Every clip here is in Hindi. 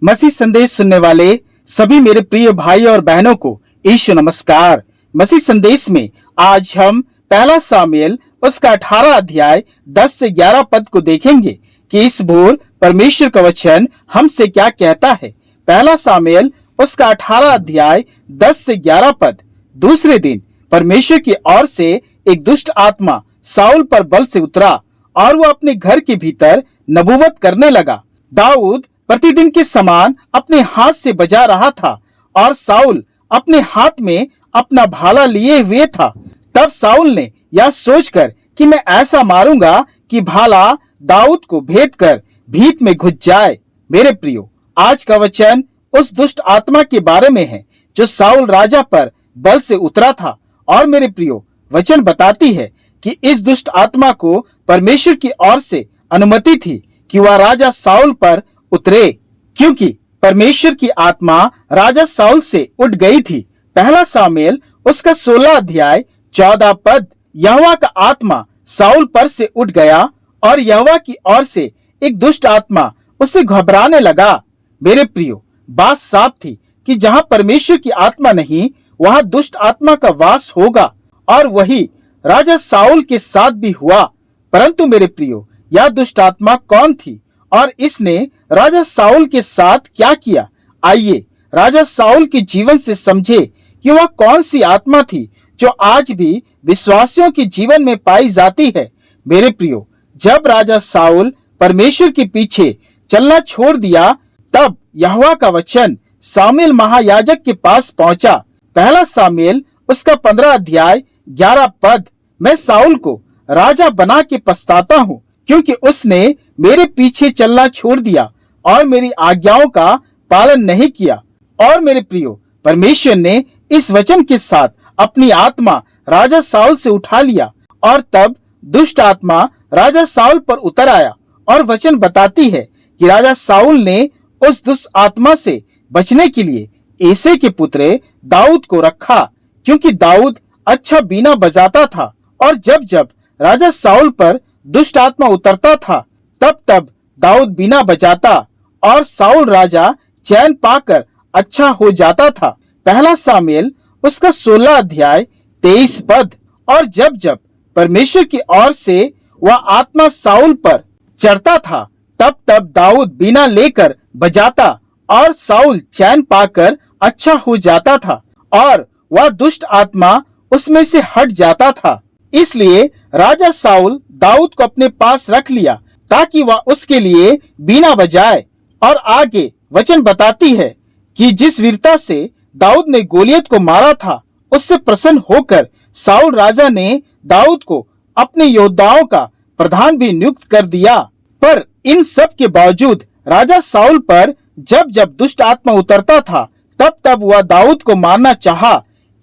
मसीह संदेश सुनने वाले सभी मेरे प्रिय भाई और बहनों को यीशु नमस्कार। मसीह संदेश में आज हम पहला सामुएल उसका 18 अध्याय 10 से 11 पद को देखेंगे कि इस भोर परमेश्वर का वचन हमसे क्या कहता है। पहला सामुएल उसका 18 अध्याय 10 से 11 पद। दूसरे दिन परमेश्वर की ओर से एक दुष्ट आत्मा साउल पर बल से उतरा और वो अपने घर के भीतर नबूवत करने लगा। दाऊद प्रतिदिन के समान अपने हाथ से बजा रहा था और साउल अपने हाथ में अपना भाला लिए हुए था। तब साउल ने यह सोचकर कि मैं ऐसा मारूंगा कि भाला दाऊद को भेद कर भीत में घुस जाए। मेरे प्रियो, आज का वचन उस दुष्ट आत्मा के बारे में है जो साउल राजा पर बल से उतरा था। और मेरे प्रियो, वचन बताती है कि इस दुष्ट आत्मा को परमेश्वर की ओर से अनुमति थी कि वह राजा साउल पर उतरे, क्योंकि परमेश्वर की आत्मा राजा साउल से उठ गई थी। पहला सामुएल उसका 16 अध्याय 14 पद। यहोवा का आत्मा साउल पर से उठ गया और यहोवा की ओर से एक दुष्ट आत्मा उसे घबराने लगा। मेरे प्रियो, बात साफ थी कि जहां परमेश्वर की आत्मा नहीं वहां दुष्ट आत्मा का वास होगा, और वही राजा साउल के साथ भी हुआ। परंतु मेरे प्रियो, यह दुष्ट आत्मा कौन थी और इसने राजा साउल के साथ क्या किया? आइए राजा साउल के जीवन से समझे कि वह कौन सी आत्मा थी जो आज भी विश्वासियों के जीवन में पाई जाती है। मेरे प्रियो, जब राजा साउल परमेश्वर के पीछे चलना छोड़ दिया, तब यहोवा का वचन सामुएल महायाजक के पास पहुंचा। पहला सामुएल उसका 15 अध्याय 11 पद। मैं साउल को राजा बना के पछताता हूँ, क्योंकि उसने मेरे पीछे चलना छोड़ दिया और मेरी आज्ञाओं का पालन नहीं किया। और मेरे प्रियो, परमेश्वर ने इस वचन के साथ अपनी आत्मा राजा साउल से उठा लिया और तब दुष्ट आत्मा राजा साउल पर उतर आया। और वचन बताती है कि राजा साउल ने उस दुष्ट आत्मा से बचने के लिए येसे के पुत्र दाऊद को रखा, क्योंकि दाऊद अच्छा बीना बजाता था। और जब जब राजा साउल पर दुष्ट आत्मा उतरता था, तब तब दाऊद बीना बजाता और साउल राजा चैन पाकर अच्छा हो जाता था। पहला सामुएल उसका 16 अध्याय 23 पद। और जब जब परमेश्वर की ओर से वह आत्मा साउल पर चढ़ता था, तब तब दाऊद बीना लेकर बजाता और साउल चैन पाकर अच्छा हो जाता था और वह दुष्ट आत्मा उसमें से हट जाता था। इसलिए राजा साउल दाऊद को अपने पास रख लिया ताकि वह उसके लिए बीना बजाए। और आगे वचन बताती है कि जिस वीरता से दाऊद ने गोलियत को मारा था, उससे प्रसन्न होकर साउल राजा ने दाऊद को अपने योद्धाओं का प्रधान भी नियुक्त कर दिया। पर इन सब के बावजूद राजा साउल पर जब जब दुष्ट आत्मा उतरता था, तब तब वह दाऊद को मारना चाहा,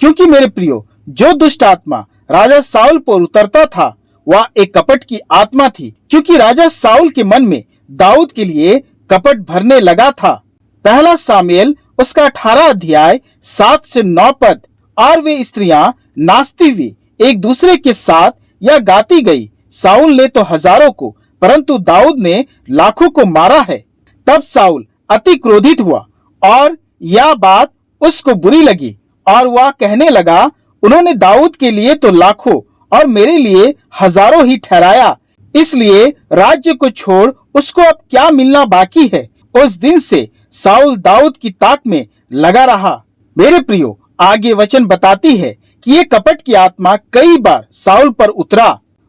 क्योंकि मेरे प्रियो, जो दुष्ट आत्मा राजा साउल पर उतरता था वह एक कपट की आत्मा थी, क्योंकि राजा साउल के मन में दाऊद के लिए कपट भरने लगा था। पहला सामुएल उसका 18 अध्याय 7 से 9 पद। और वे स्त्रियां नाचती हुई एक दूसरे के साथ यह गाती गई, साउल ने तो हजारों को परंतु दाऊद ने लाखों को मारा है। तब साउल अति क्रोधित हुआ और यह बात उसको बुरी लगी और वह कहने लगा, उन्होंने दाऊद के लिए तो लाखों और मेरे लिए हजारों ही ठहराया, इसलिए राज्य को छोड़ उसको अब क्या मिलना बाकी है। उस दिन से साउल दाऊद की ताक में लगा रहा। मेरे प्रियो, आगे वचन बताती है कि ये कपट की आत्मा कई बार साउल पर उतरा,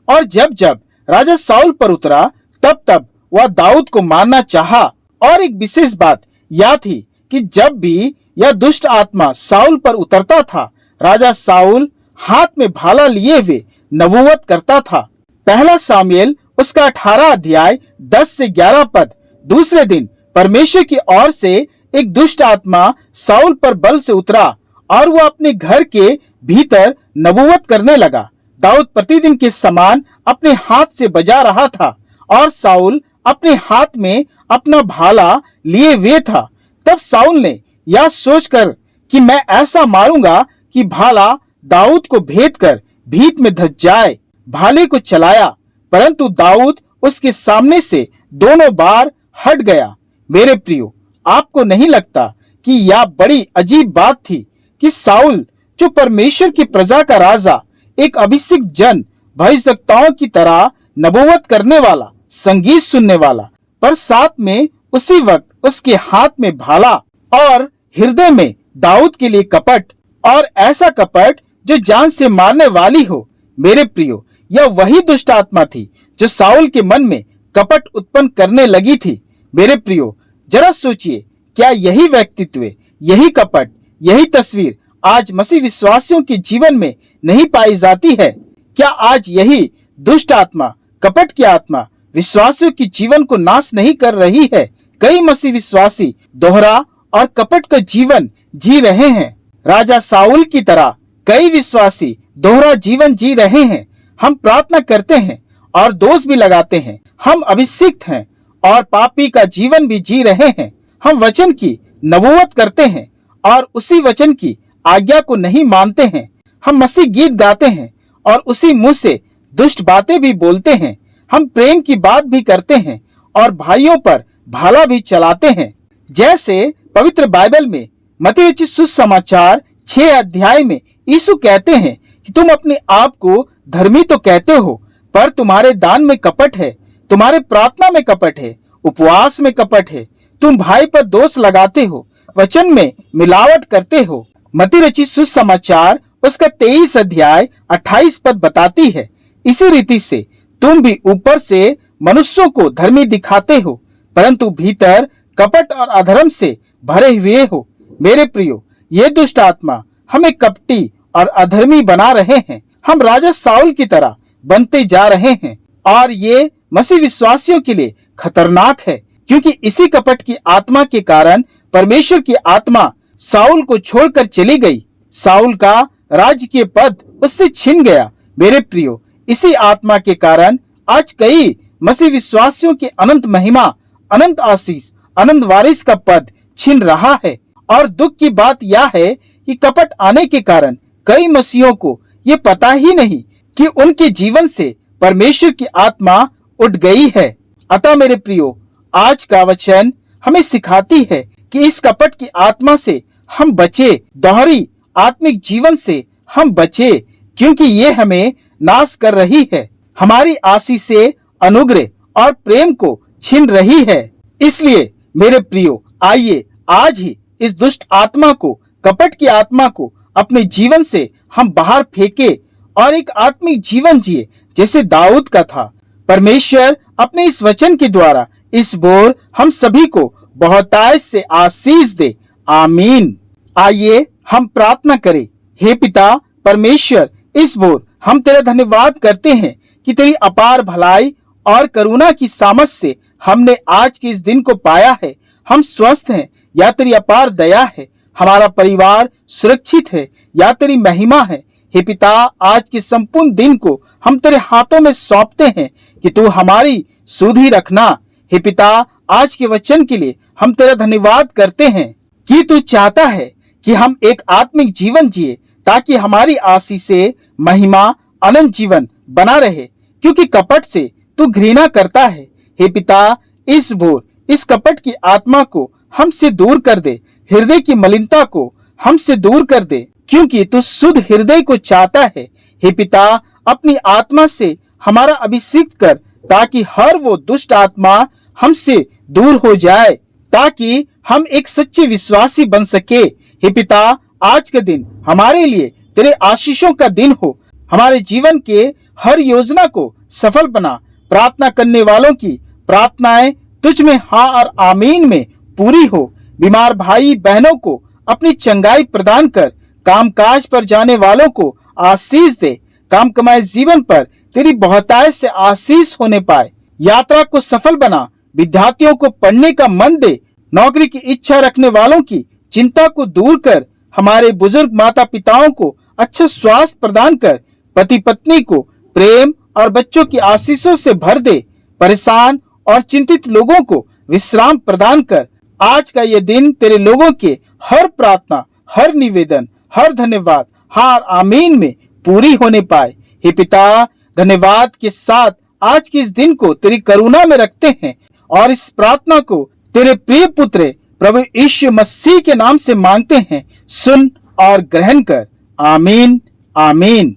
और जब जब राजा साउल पर उतरा, तब तब वह दाऊद को मारना चाहा। और एक विशेष बात यह थी कि जब भी यह दुष्ट आत्मा साउल पर उतरता था, राजा साउल हाथ में भाला लिए हुए नबूवत करता था। पहला सामुएल उसका 18 अध्याय 10 से 11 पद। दूसरे दिन परमेश्वर की ओर से एक दुष्ट आत्मा साउल पर बल से उतरा और वह अपने घर के भीतर नबूवत करने लगा। दाऊद प्रतिदिन के समान अपने हाथ से बजा रहा था और साउल अपने हाथ में अपना भाला लिए हुए था। तब साउल ने यह सोचकर कि मैं ऐसा मारूंगा कि भाला दाऊद को भेद कर भीत में धस जाए, भाले को चलाया, परंतु दाऊद उसके सामने से दोनों बार हट गया। मेरे प्रियो, आपको नहीं लगता कि यह बड़ी अजीब बात थी कि साउल, जो परमेश्वर की प्रजा का राजा, एक अभिषिक्त जन, भविष्यवक्ताओं की तरह नबूवत करने वाला, संगीत सुनने वाला, पर साथ में उसी वक्त उसके हाथ में भाला और हृदय में दाऊद के लिए कपट, और ऐसा कपट जो जान से मारने वाली हो। मेरे प्रियो, यह वही दुष्ट आत्मा थी जो साउल के मन में कपट उत्पन्न करने लगी थी। मेरे प्रियो, जरा सोचिए, क्या यही व्यक्तित्व, यही कपट, यही तस्वीर आज मसीह विश्वासियों के जीवन में नहीं पाई जाती है? क्या आज यही दुष्ट आत्मा, कपट की आत्मा विश्वासियों के जीवन को नाश नहीं कर रही है? कई मसीह विश्वासी दोहरा और कपट का जीवन जी रहे हैं। राजा साउल की तरह कई विश्वासी दोहरा जीवन जी रहे हैं। हम प्रार्थना करते हैं और दोष भी लगाते हैं। हम अभिषिक्त हैं और पापी का जीवन भी जी रहे हैं। हम वचन की नबूवत करते हैं और उसी वचन की आज्ञा को नहीं मानते हैं। हम मसीह गीत गाते हैं और उसी मुंह से दुष्ट बातें भी बोलते हैं। हम प्रेम की बात भी करते हैं और भाइयों पर भाला भी चलाते हैं। जैसे पवित्र बाइबल में मत्ती रचित सुसमाचार 6 अध्याय में यीशु कहते हैं कि तुम अपने आप को धर्मी तो कहते हो, पर तुम्हारे दान में कपट है, तुम्हारे प्रार्थना में कपट है, उपवास में कपट है। तुम भाई पर दोष लगाते हो, वचन में मिलावट करते हो। मत्ती रचित सुसमाचार उसका 23 अध्याय 28 पद बताती है, इसी रीति से तुम भी ऊपर से मनुष्यों को धर्मी दिखाते हो, परंतु भीतर कपट और अधर्म से भरे हुए हो। मेरे प्रियो, ये दुष्ट आत्मा हमें कपटी और अधर्मी बना रहे हैं। हम राजा साउल की तरह बनते जा रहे हैं और ये मसीह विश्वासियों के लिए खतरनाक है, क्योंकि इसी कपट की आत्मा के कारण परमेश्वर की आत्मा साउल को छोड़कर चली गई। साउल का राज्य के पद उससे छिन गया। मेरे प्रियो, इसी आत्मा के कारण आज कई मसीह विश्वासियों की अनंत महिमा, अनंत आशीष, अनंत वारिस का पद छिन रहा है। और दुख की बात यह है कि कपट आने के कारण कई मसीहों को ये पता ही नहीं कि उनके जीवन से परमेश्वर की आत्मा उठ गई है। अतः मेरे प्रियो, आज का वचन हमें सिखाती है कि इस कपट की आत्मा से हम बचे, दोहरी आत्मिक जीवन से हम बचे, क्योंकि ये हमें नाश कर रही है, हमारी आशीष से, अनुग्रह और प्रेम को छीन रही है। इसलिए मेरे प्रियो, आइए आज ही इस दुष्ट आत्मा को, कपट की आत्मा को अपने जीवन से हम बाहर फेंके और एक आत्मिक जीवन जिए जैसे दाऊद का था। परमेश्वर अपने इस वचन के द्वारा इस बोर हम सभी को बहुतायत से आशीष दे। आमीन। आइए हम प्रार्थना करें। हे पिता परमेश्वर, इस बोर हम तेरा धन्यवाद करते हैं कि तेरी अपार भलाई और करुणा की सामर्थ से हमने आज के इस दिन को पाया है। हम स्वस्थ हैं या तेरी अपार दया है, हमारा परिवार सुरक्षित है या तेरी महिमा है। हे पिता, आज के संपूर्ण दिन को हम तेरे हाथों में सौंपते हैं कि तू हमारी सुधि रखना। हे पिता, आज के वचन के लिए हम तेरा धन्यवाद करते हैं कि तू चाहता है कि हम एक आत्मिक जीवन जिए, ताकि हमारी आशीष से, महिमा, अनंत जीवन बना रहे, क्योंकि कपट से तू घृणा करता है। हे पिता, इस भोर इस कपट की आत्मा को हमसे दूर कर दे, हृदय की मलिनता को हमसे दूर कर दे, क्योंकि तू शुद्ध हृदय को चाहता है। हे पिता, अपनी आत्मा से हमारा अभिषेक कर, ताकि हर वो दुष्ट आत्मा हमसे दूर हो जाए, ताकि हम एक सच्चे विश्वासी बन सके। हे पिता, आज का दिन हमारे लिए तेरे आशीषों का दिन हो। हमारे जीवन के हर योजना को सफल बना। प्रार्थना करने वालों की प्रार्थनाएं तुझ में हाँ और आमीन में पूरी हो। बीमार भाई बहनों को अपनी चंगाई प्रदान कर। कामकाज पर जाने वालों को आशीष दे। काम कमाए जीवन पर तेरी बहुतायत से आशीष होने पाए। यात्रा को सफल बना। विद्यार्थियों को पढ़ने का मन दे। नौकरी की इच्छा रखने वालों की चिंता को दूर कर। हमारे बुजुर्ग माता पिताओं को अच्छा स्वास्थ्य प्रदान कर। पति पत्नी को प्रेम और बच्चों की आशीषों से भर दे। परेशान और चिंतित लोगों को विश्राम प्रदान कर। आज का ये दिन तेरे लोगों के हर प्रार्थना, हर निवेदन, हर धन्यवाद हाँ आमीन में पूरी होने पाए। हे पिता, धन्यवाद के साथ आज के इस दिन को तेरी करुणा में रखते हैं और इस प्रार्थना को तेरे प्रिय पुत्र प्रभु यीशु मसीह के नाम से मांगते हैं, सुन और ग्रहण कर। आमीन, आमीन।